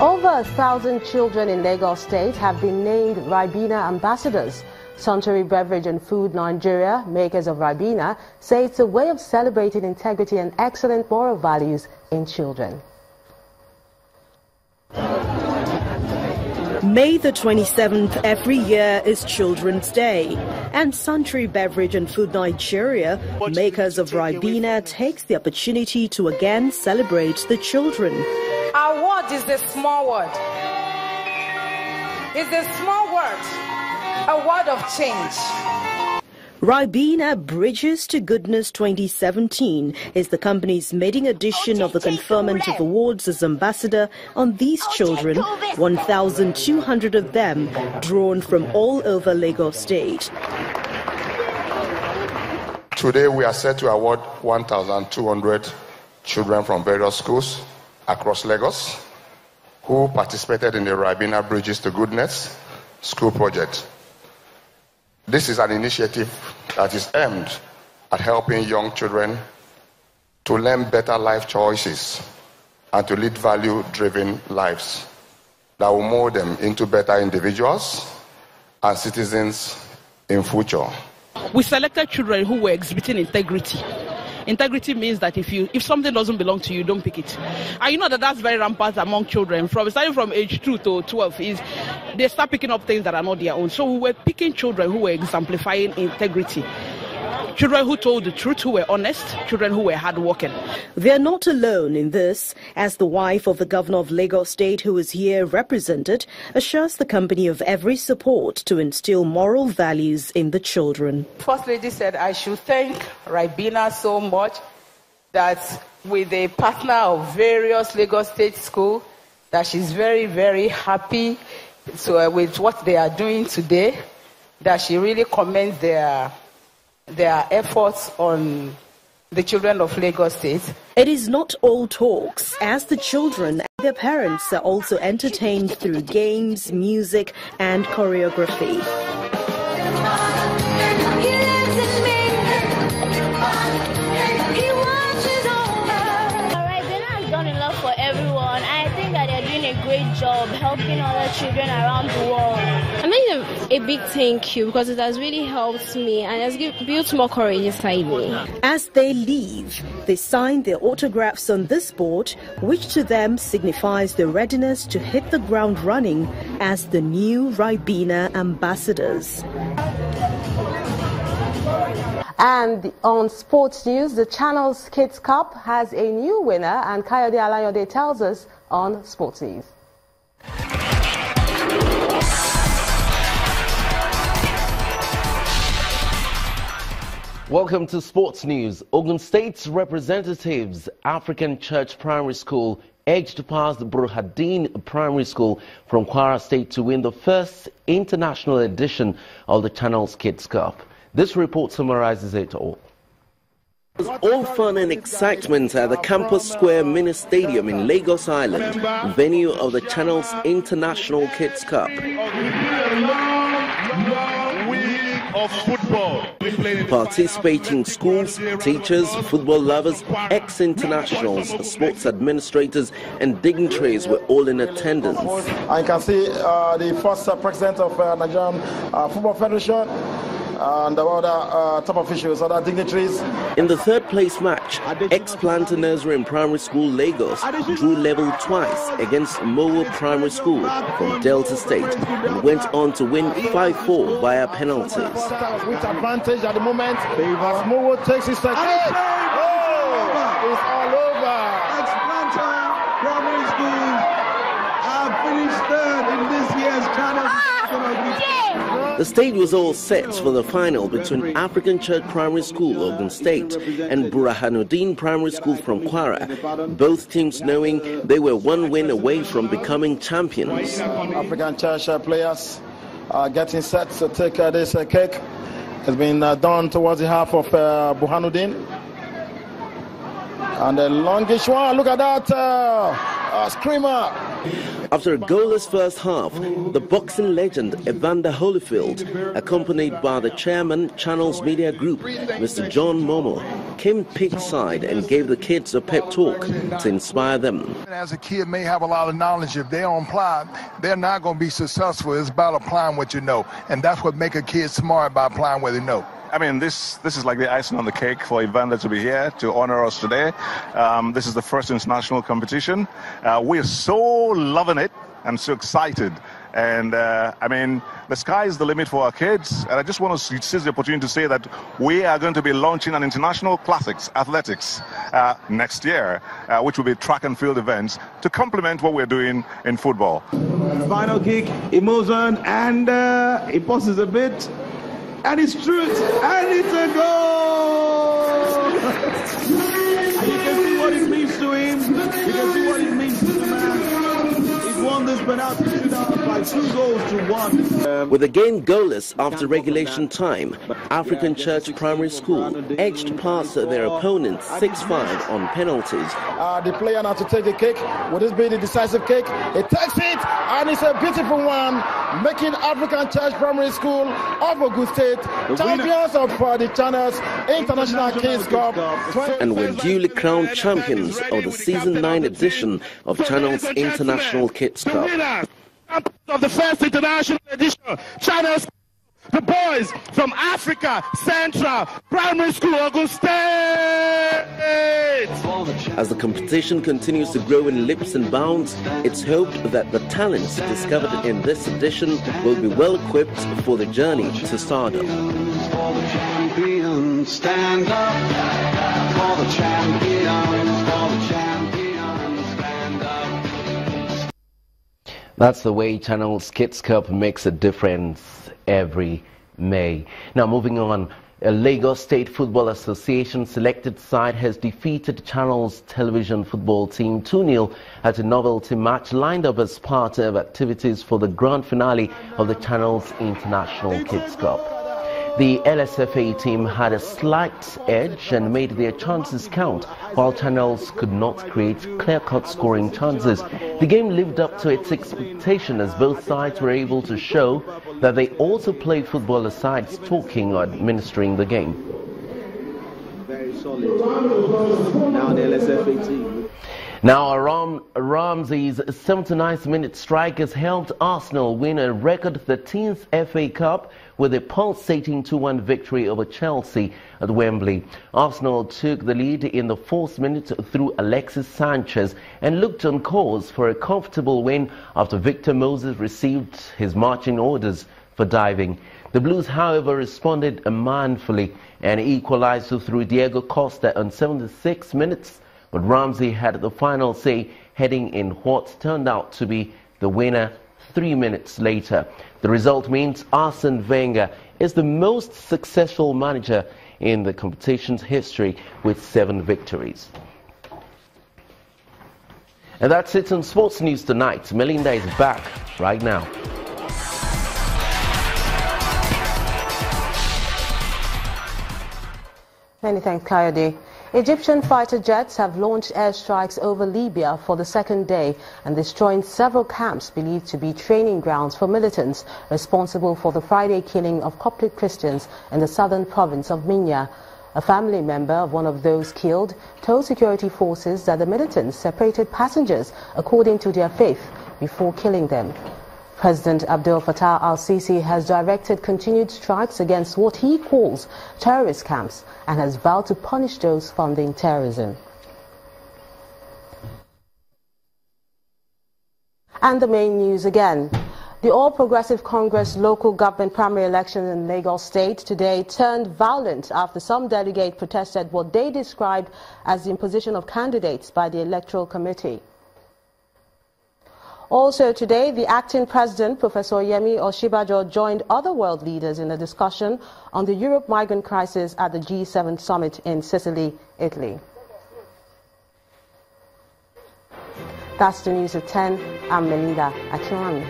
Over 1,000 children in Lagos State have been named Ribena ambassadors. Suntory Beverage and Food Nigeria, makers of Ribena, say it's a way of celebrating integrity and excellent moral values in children. May the 27th every year is Children's Day, and Suntory Beverage and Food Nigeria, makers of Ribena, takes the opportunity to again celebrate the children. Our word is a small word. It's a small word, a word of change. Ribena Bridges to Goodness 2017 is the company's maiden edition of the conferment of awards as ambassador on these children, 1,200 of them drawn from all over Lagos State. Today we are set to award 1,200 children from various schools across Lagos who participated in the Ribena Bridges to Goodness school project. This is an initiative that is aimed at helping young children to learn better life choices and to lead value-driven lives that will mold them into better individuals and citizens in future. We selected children who were exhibiting integrity. Integrity means that if something doesn't belong to you, don't pick it. And you know that's very rampant among children. Starting from age 2 to 12, they start picking up things that are not their own. So we were picking children who were exemplifying integrity. Children who told the truth, who were honest, children who were hardworking. They're not alone in this, as the wife of the governor of Lagos State, who is here represented, assures the company of every support to instill moral values in the children. First Lady said I should thank Ribena so much that with a partner of various Lagos State schools, that she's very, very happy with what they are doing today, that she really commends their efforts on the children of Lagos State. It is not all talks, as the children and their parents are also entertained through games, music and choreography. Ribena has done a lot for everyone. I think that they're doing a great job helping other children around the world. I'm making a big thank you because it has really helped me and has built more courage inside me. As they leave, they sign their autographs on this board, which to them signifies their readiness to hit the ground running as the new Ribena ambassadors. And on sports news, the Channels Kids Cup has a new winner, and Kayode Alayode tells us on sports news. Welcome to Sports News. Ogun State's representatives, African Church Primary School, edged past Burhadeen Primary School from Kwara State to win the first international edition of the Channels Kids Cup. This report summarizes it all. It was all fun and excitement at the Campus Square Mini Stadium in Lagos Island, venue of the Channels International Kids Cup. Of football. Participating schools, teachers, football lovers, ex-internationals, sports administrators and dignitaries were all in attendance. I can see the first president of Nigerian Football Federation and other top officials, other dignitaries. In the third place match, ex-Planter Nursery and Primary School Lagos drew level twice against Mowo Primary School from Delta State and went on to win 5-4 via penalties. With advantage at the moment, as Mowo takes his second. It's all over. Ex-Planter Primary Schools have finished third in this year's Channel. The stage was all set for the final between African Church Primary School, Ogun State, and Burhanuddin Primary School from Kwara, both teams knowing they were one win away from becoming champions. African Church players are getting set to take this cake. It's been done towards the half of Burhanuddin. And the longish one, look at that, screamer. After a goalless first half, the boxing legend Evander Holyfield, accompanied by the chairman, Channels Media Group, Mr. John Momo, came pitchside and gave the kids a pep talk to inspire them. As a kid may have a lot of knowledge, if they don't apply, they're not going to be successful. It's about applying what you know, and that's what makes a kid smart, by applying what they know. I mean, this is like the icing on the cake for Evander to be here to honor us today. This is the first international competition. We are so loving it and so excited. And I mean, the sky is the limit for our kids. And I just want to seize the opportunity to say that we are going to be launching an international classics athletics next year, which will be track and field events to complement what we're doing in football. Final kick, it moves on and it passes a bit. And it's truth, and it's a goal! And you can see what it means to him. You can see what it means to the man. He's won this penalty shootout by 2-1. With the game goalless after regulation time, African Church Primary School edged past their opponents 6-5 on penalties. The player now to take the kick. Will this be the decisive kick? It takes it, and it's a beautiful one, making African Church Primary School of Ogun State champions of the Channels International Kids Cup. And were duly crowned champions of the Season 9 edition of Channels International Kids Cup. Of the first international edition, Channels, the boys from Africa Central Primary School, Ogun State. As the competition continues to grow in leaps and bounds, it's hoped that the talents discovered in this edition will be well equipped for the journey to stardom. For the champions, stand up. For the champions, for the champions, stand up. That's the way Channels Kids Cup makes a difference every May. Now moving on, a Lagos State Football Association selected side has defeated Channels television football team 2-0 at a novelty match lined up as part of activities for the grand finale of the Channels International Kids Cup. The LSFA team had a slight edge and made their chances count, while Channels could not create clear-cut scoring chances. The game lived up to its expectation as both sides were able to show that they also played football aside talking or administering the game. Very solid. Now the LSFA team. Now, Ramsey's 79th-minute strike has helped Arsenal win a record 13th FA Cup with a pulsating 2-1 victory over Chelsea at Wembley. Arsenal took the lead in the 4th minute through Alexis Sanchez and looked on course for a comfortable win after Victor Moses received his marching orders for diving. The Blues, however, responded manfully and equalized through Diego Costa on 76 minutes. But Ramsey had the final say, heading in what turned out to be the winner 3 minutes later. The result means Arsene Wenger is the most successful manager in the competition's history with 7 victories. And that's it on Sports News tonight. Melinda is back right now. Many thanks, Kayode. Egyptian fighter jets have launched airstrikes over Libya for the 2nd day and destroying several camps believed to be training grounds for militants responsible for the Friday killing of Coptic Christians in the southern province of Minya. A family member of one of those killed told security forces that the militants separated passengers according to their faith before killing them. President Abdel Fattah al-Sisi has directed continued strikes against what he calls terrorist camps and has vowed to punish those funding terrorism. And the main news again. The All Progressive Congress local government primary election in Lagos State today turned violent after some delegates protested what they described as the imposition of candidates by the Electoral Committee. Also today, the acting president, Professor Yemi Osinbajo, joined other world leaders in a discussion on the Europe migrant crisis at the G7 summit in Sicily, Italy. That's the news at 10. I'm Melinda Akinwami.